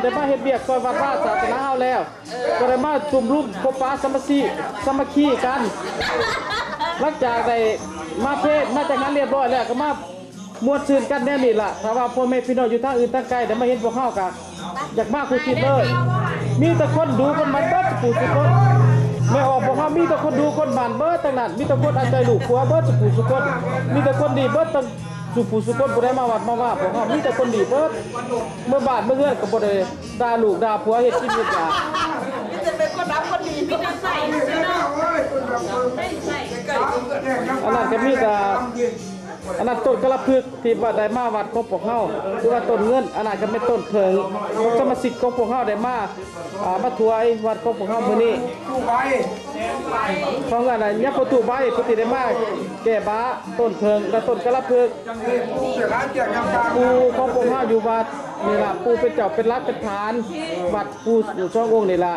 ได้มาเฮ็ดเบียกซอยวัดว่าศาสนาเฮาแล้วก็ได้มาจุ่มรูปพบปะสามัคคีกันหลังจากได้มาเทศมาจากงานเรียบร้อยแล้วก็มามวดชื่นกันแน่นี่ล่ะถ้าว่าพ่อแม่พี่น้องอยู่ทางอื่นทางไกลได้มาเห็นพวกเฮาก็อยากมาคุยคิดเลยมีแต่คนดูคนมันเบิดปู่สุคนไม่ออกพวกเฮามีแต่คนดูคนบ้านเบิดทั้งนั้นมีแต่คนอาศัยลูกผัวเบิดปู่สุคนมีแต่คนดีเบิดตั้งสุผู้สุคนบ่ได้มาวัดมาว่าพวกเฮามีแต่คนดีเบิดเมื่อบาดเมื่อเฮือนก็บ่ได้ด่าลูกด่าผัวเฮ็ดกินเฮ็ดหยังจะเป็นคนรับคนดีมีแต่ใส่เนาะใส่อันนั้นก็มีแต่อันนั้นต้นกระพึกที่ว่าได้มาวัดของพวกเฮาหรือว่าต้นเงินอันนั้นก็เป็นต้นเถิงสมาชิกของพวกเฮาได้มาถวายวัดของพวกเฮามื้อนี้ของอันนั้นยับประตูใบปฏิได้มาแก่บ้าต้นเถิงและต้นกระพึกปูของพวกเฮาอยู่วัดนี่ล่ะปูเป็นเจ้าเป็นรักเป็นฐานวัดปูอยู่ช่ององค์นี่ล่ะ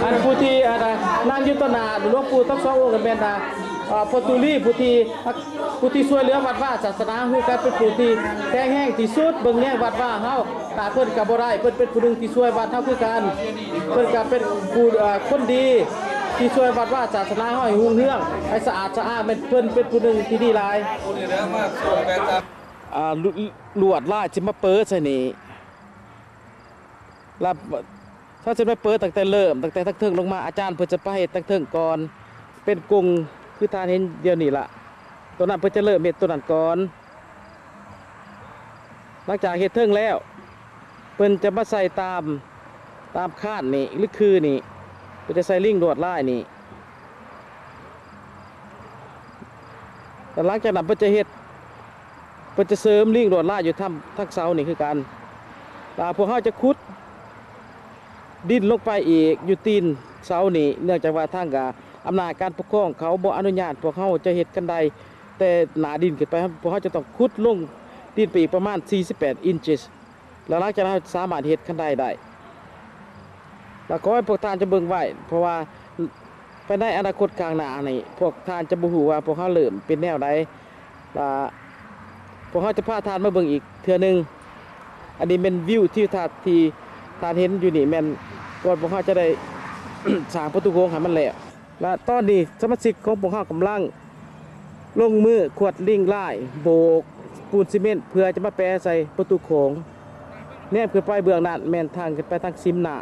อันผู้ที่นั่งยุตนาหลวงปู่ทั้งสององค์กันเป็นพตุลีผู้ที่ช่วยเหลือวัดว่าศาสนาคือการเป็นผู้ที่แข็งแรงที่สุดเบิ่งแย่งวัดว่าเฮาตาเพิ่นก็บ่ได้เพิ่นเป็นผู้หนึงที่ช่วยวัดเฮาคือกันเพิ่นก็เป็นผู้คนดีที่ช่วยวัดว่าศาสนาเฮาให้รุ่งเรืองให้สะอาดสะอ้านเพิ่นเป็นผู้หนึงที่ดีหลายลวดลายสิมาเปิดใส่นี่แล้วถ้าจะไปเปิดตั้งแต่เริ่มตั้งแต่ทักเทิงลงมาอาจารย์เพิ่นจะไปเฮ็ดทักเทิงก่อนเป็นกงคือทานเห็นเดียวนี่ล่ะตัวนั้นเพิ่นจะเริ่มเฮ็ดตัวนั้นก่อนหลังจากเฮ็ดเทิงแล้วเพิ่นจะมาใส่ตามคาดนี่หรือคือนี่เพิ่นจะใส่ลิงลวดลายนี่แต่หลังจากนั้นเพิ่นจะเฮ็ดเพิ่นจะเสริมลิงลวดลายอยู่ทั้งเสานี่คือกันพวกเฮาจะขุดดินลงไปอีกอยู่ตีนเสานี่เนื่องจากว่าทางอำนาจการปกครองเขาบ่อนุญาตพวกเขาจะเฮ็ดกันใดแต่หนาดินขึ้นไปพวกเขาจะต้องขุดลงดินไปอีกประมาณ48 อินชแล้วหลังจากนั้นสามารถเฮ็ดกันได้แล้วก็ให้พวกท่านจะเบิ่งไว้เพราะว่าไปในอนาคตข้างหน้านี่พวกท่านจะบ่ฮู้ว่าพวกเขาเริ่มเป็นแนวใดพวกเขาจะพาท่านมาเบิ่งอีกเทื่อนึงอันนี้เป็นวิวที่ท่านเห็นอยู่นี่แม่นก่อนพวกเขาจะได้ สร้างประตูโค้งให้มันแล้วและตอนนี้สมาชิกของพวกเขากำลังลงมือขวดลิงไล่โบกปูนซีเมนต์เพื่อจะมาแปะใส่ประตูโค้งแนบขึ้นไปเบื้องนั้นแม่นทางขึ้นไปทางซิมน้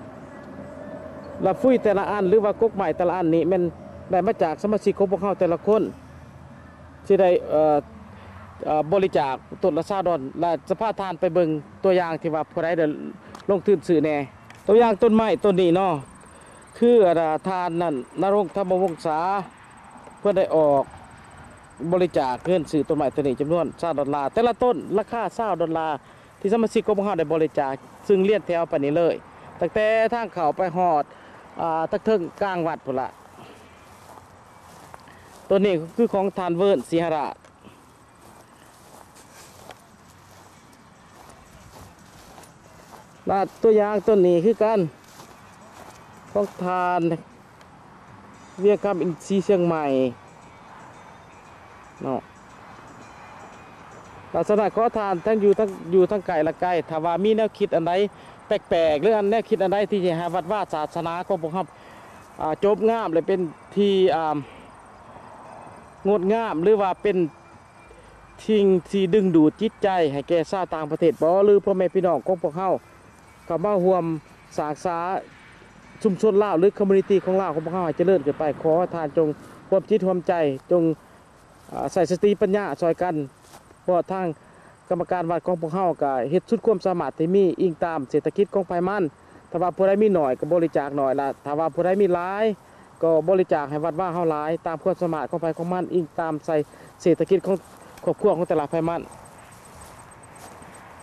ำและฟุ้ยแต่ละอันหรือว่ากกใหม่แต่ละอันนี้แม่นได้มาจากสมาชิกของพวกเขาแต่ละคนที่ได้บริจาคต้นละ$20และจะพาทานไปเบิ่งตัวอย่างที่ว่าผู้ใดเดินลงทุนซื้อแน่ตัวอย่างต้นไม้ต้นนี้เนาะคือทานนั่นนรงค์ธรรมวงศาเพื่อได้ออกบริจาคเงินซื้อต้นไม้ต้นนี้จำนวน$20แต่ละต้นราคา$20ที่สมาชิกของพวกเราได้บริจาคซึ่งเลียนแถวไปนี้เลยตั้งแต่ทางเขาไปหอดทักเทิงกลางวัดพุ่นละต้นนี้คือของทานเวิร์นศรีหราชและตัวอย่างต้นนี้คือกันของทานเวียงคำอินทรีย์เชียงใหม่เนาะลักษณะขอทานทั้งอยู่ทั้งไกลและไกลถ้าว่ามีแนวคิดอันใดแปลกๆหรือแนวคิดอันใดที่จะหาวัดว่าศาสนาของพวกเราจบงามเลยเป็นที่งดงามหรือว่าเป็นทิ้งที่ดึงดูดจิตใจให้แก่ชาวต่างประเทศบ่หรือพ่อแม่พี่น้องของพวกเราก็มาร่วมสร้างสรรค์ชุมชนลาวหรือคอมมูนิตี้ของลาวของพวกเราให้เจริญขึ้นไปขอทานจงความจิตความใจจงใส่สติปัญญาช่วยกันเพราะทางกรรมการวัดของพวกเราก็เฮ็ดสุดความสามารถที่มีอิงตามเศรษฐกิจของไผมันถ้าว่าผู้ใดมีหน่อยก็บริจาคหน่อยละถ้าว่าผู้ใดมีหลายก็บริจาคให้วัดว่าเฮาหลายตามความสามารถของไผของมันอิงตามใส่เศรษฐกิจของครอบครัวของแต่ละไผมัน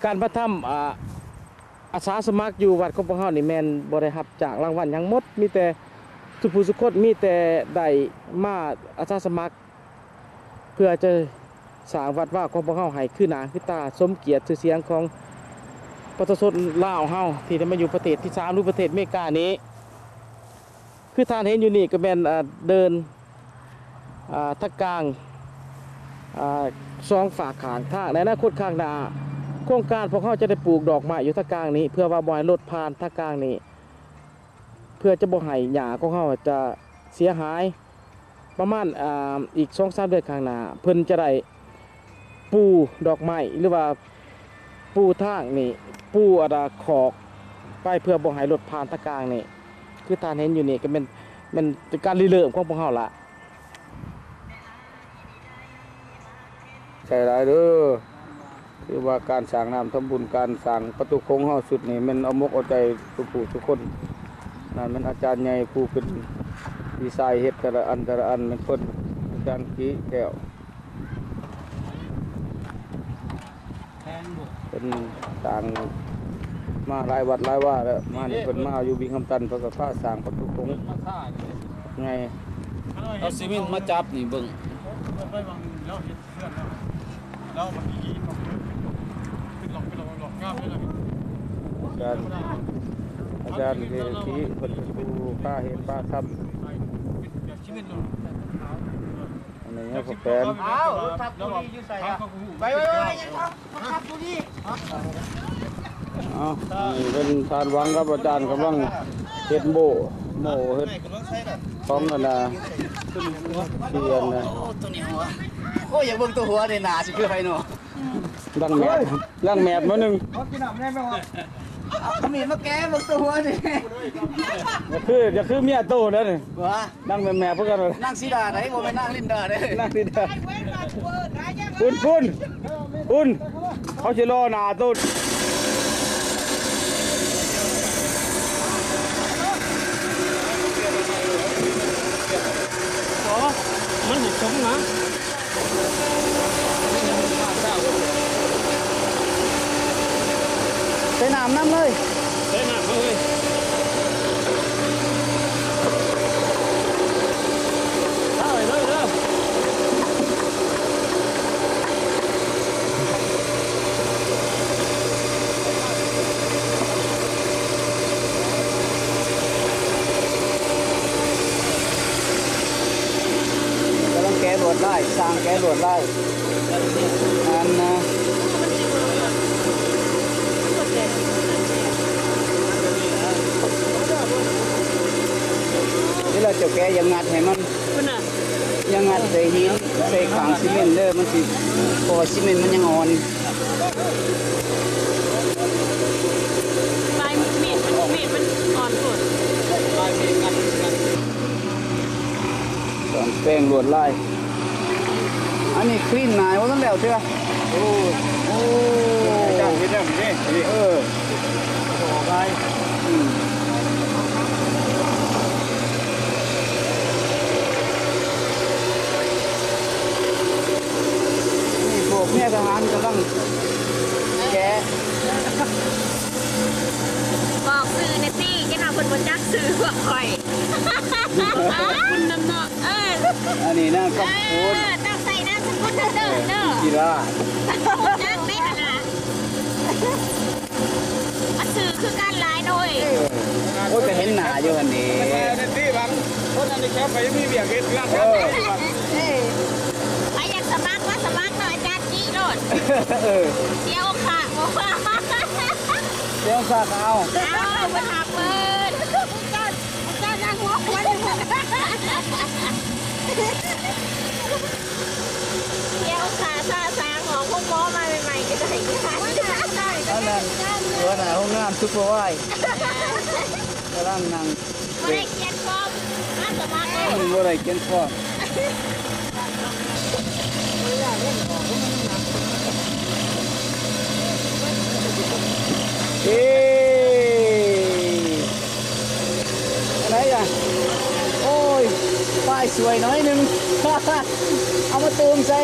การมาทำ อาสาสมัครอยู่วัดของพวกเฮานี่แม่นบ่ได้รับจากรางวัลหยังหมดมีแต่ทุกผู้ทุกคนมีแต่ได้มาอาสาสมัครเพื่อจะสร้างวัดว่าของพวกเฮาให้คือหน้าคือตาสมเกียรติชื่อเสียงของประชาชนลาวเฮาที่ได้มาอยู่ประเทศที่3หรือประเทศอเมริกานี้คือท่านเห็นอยู่นี่ก็แม่นเดินทางกลางสองฝากขางทางในอนาคตข้างหน้าโครงการพวกเขาจะได้ปลูกดอกไม้อยู่ทางกลางนี้เพื่อว่าบ่ให้รถผ่านทางกลางนี้เพื่อจะบ่ให้หญ้าของเขาจะเสียหายประมาณอีก 2-3 เดือนข้างหน้าเพิ่นจะได้ปูดอกไม้หรือว่าปูทางนี่ปูขอกไปเพื่อบ่ให้รถผ่านทางกลางนี่คือท่านเห็นอยู่นี่ก็เป็นการริเริ่มของพวกเขาละ ใช่หลายเด้อคือว่าการสร้างน้ำทำบุญการสร้างประตูโค้งเฮาสุดนี่มันเอามกเอาใจทุกผู้ทุกคนนั่นมันอาจารย์ใหญ่ผู้เป็นดีไซน์เฮ็ดแต่ละอันมันคนอาจารย์กี้แก้วเป็นสร้างมาหลายวัดหลายว่าแล้วมานี่เพิ่นมาอยู่บิงคำตันเพิ่นก็พาสร้างประตูโค้งไง เอาซีเมนต์มาจับนี่เบิ่ง แล้วมันมีเป็นหลอกงามเลย อาจารย์เวทีเพิ่นดูป้าเห็นป้าทำอันนี้ก็แฟน อ้าวทับตัวนี้อยู่ใส่ไปยังทับตัวนี้ นี่เป็นทานวังครับอาจารย์กำลังเฮ็ดโม่เฮ็ดพร้อมกันนะเทียนนะ ตัวนี้หัวโอ้ยอย่าเบิ่งตัวหัวเด้หน้าสิคือไผเนาะ ลังแมบมาหนึ่ง เอามีดมาแก้เบิ่งตัวหัวนี่ อย่าคือเมียโตแล้วนี่ ว่า ดังแมบเพื่อกันเลย นั่งสีดาได้บ่แม่นนั่งลินดาได้ นั่งดีเด้อคุณเขาจะรอหน้าต้น มันเห็นสมนะ ใส่น้ำน้ำเลย ได้หนักเลยเอาไปเลยเด้อ กำลังแก้ลวดลายสร้างแก้ลวดลายอันนะนี่เราจะแก้ยังงัดให้มันยังงัดใส่หินใส่ขางซีเมนต์เด้อมันสิพอซีเมนต์มันยังอ่อน ปลายเม็ดมันอ่อนกว่า สอนแป้งลวดลาย อันนี้คลีนหนายว่าต้องแล้วเถอะโอ้อาจารย์เฮ็ดแล้วนี่ไปนี่พวกแม่ทหารกำลังแกะ บอกซื้อในตี้จะทำคนบนจักซื้อพวกข่อยคุณน้ำเนาะอันนี้นะกับปูน ต้องใส่น้ำสกุลเด้อเด้อ กีฬา จักไม่ขนาดมาซื้อคือการหลายโดย โอ้จะเห็นหนาอยู่อันนี้ ที่บางคนอันนี้แค่ไปยังมีเบียร์เฮ็ดงาน ไปอยากสมัครว่าสมัครหน่อยจัดจี้โดด เออ เดี๋ยวค่ะบอกว่า เดี๋ยวฝากเอา เอาไปหาเปิดเจ้านั่งหัวควนเดี๋ยวขาซาซางของพวกหมอมาใหม่ๆก็จะเห็นขา อันนั้นตัวไหนห้องน้ำซุปเปอร์ไวท์กำลังนั่ง ไม่ได้เกียนฟอมน่าจะมากเลย มันว่าอะไรเกินข้อ เอ๊อะไรอ่ะ โอ้ยป้ายสวยน้อยหนึ่ง เอามาตูมใส่